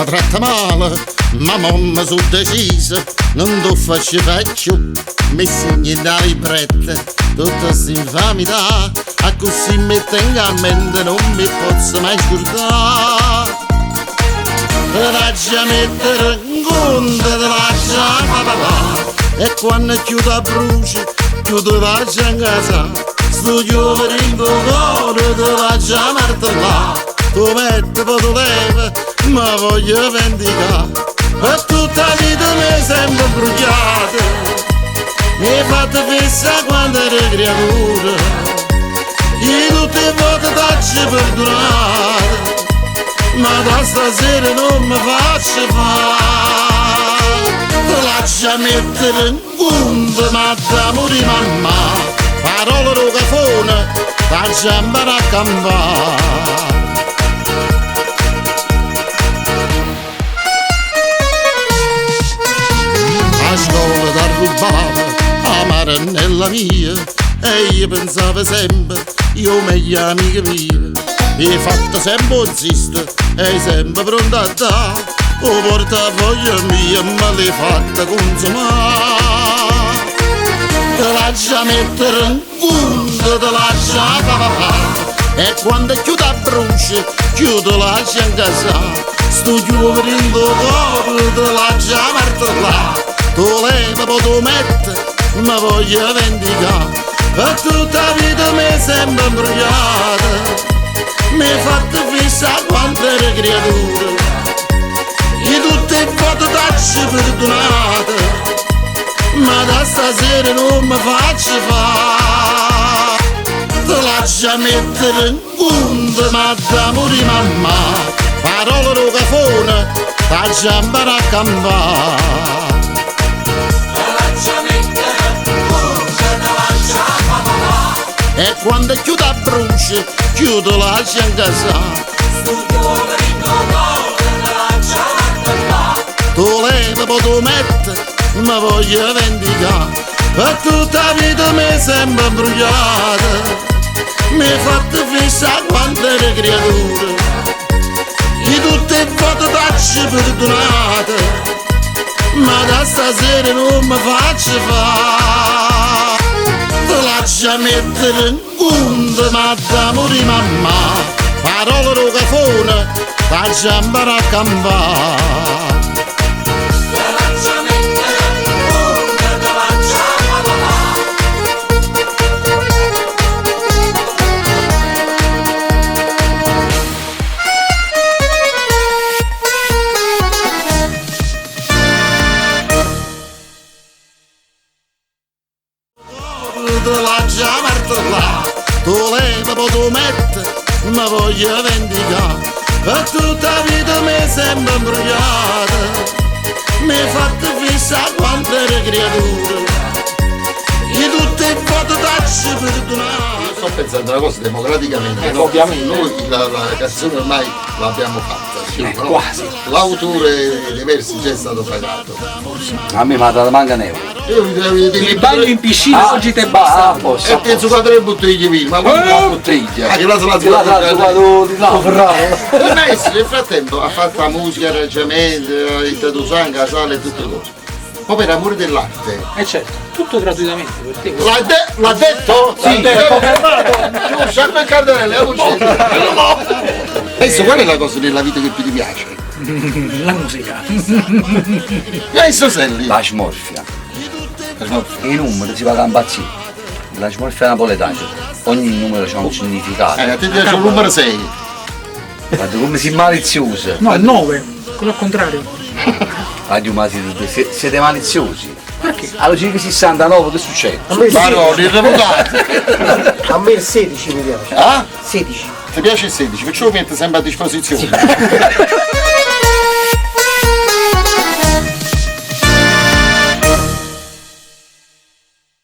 tratta male, ma mamma sono decisa, non ti faccio, mi segni da libretta, tutta questa infamità, a così mi tengo a mente, non mi posso mai scordare. Te la lascia mettere in conto, te la lascia papà, e quando chiudo a bruci, chiudo la lascia in casa, studio per il tuo cuore, te la lascia martellare. Tu metti poi tu leva, ma voglio vendicare, per tutta la vita mi sembra bruciata, mi hai fatto fissa quando eri creatura, io tutte le volte t'ho perdonato, ma da stasera non mi faccio fare. Ti lascia mettere in conto, ma d'amore di mamma, parole rocafone, faccia imparare a campare. A scuola t'arrubava la marinella mia, e io pensavo sempre, io meglio amica mia, hai fatto sempre un zisto, e sempre pronta a dare, o portafoglio mio me l'hai fatta consumare. Te lascia mettere in conto, te lascia papà, e quando chiudo a bruci, chiudo la lascia in casa, sto chiudendo cuore, te lascia martellare. Tu leva, poi tu metti, ma voglio vendicare, per tutta la vita mi sembra imbrogliata, mi hai fatto fissa quando eri creatura, io tutte le volte t'ho perdonata, ma da stasera non mi faccio fare. Te lascia mettere in conto, ma d'amore di mamma, parole rocafone, faccia imparare a campare. E quando chiudo a bruci, chiudo la lascia in casa, tu leva, poi tu metti, ma voglio vendicare, per tutta la vita mi sembra imbrogliata, mi hai fatto fissa quando eri creatura, io tutte le volte t'ho perdonata, ma da stasera non mi faccio fare. Te lascia mettere in conto, ma d'amore di mamma, parole rocafone, faccia imparare a campare. Te lascia mettere in conto, te lascia te lascia martellare, tu leva, poi tu metti, ma voglio vendicare, per tutta la vita mi sembra imbrogliata, mi hai fatto fissa quando eri creatura, io tutte le volte t'ho perdonato. Sto pensando una cosa democraticamente, no? Ovviamente. Noi la canzone ormai l'abbiamo fatta, sì, no? Quasi. L'autore dei versi già è stato pagato. A me mi ha dato manca neve. Il bagno in piscina oggi te basta. E penso quando le bottiglie di vino, ma quando la bottiglia? Ah, che la il maestro nel frattempo ha fatto la musica, arrangiamenti, ha editato sangue, la sala e tutte le cose. Poi per amore dell'arte. Certo, tutto gratuitamente per te. L'ha detto? Sì, confermato. Sciarpa il cardarello, è un adesso qual è la cosa della vita che più ti piace? La musica. Maestro Selli. La smorfia. I numeri si va a impazzire. La smorfia napoletana. Ogni numero ha un significato. A te piace il numero 6. Guarda come si maliziosa. No, è 9, quello al contrario. Addio, ma siete maliziosi. Perché? Alla 69 che succede? Parole irrevocate. A me il 16 mi piace. Ah? 16. Ti piace il 16? Perciò lo metti sempre a disposizione.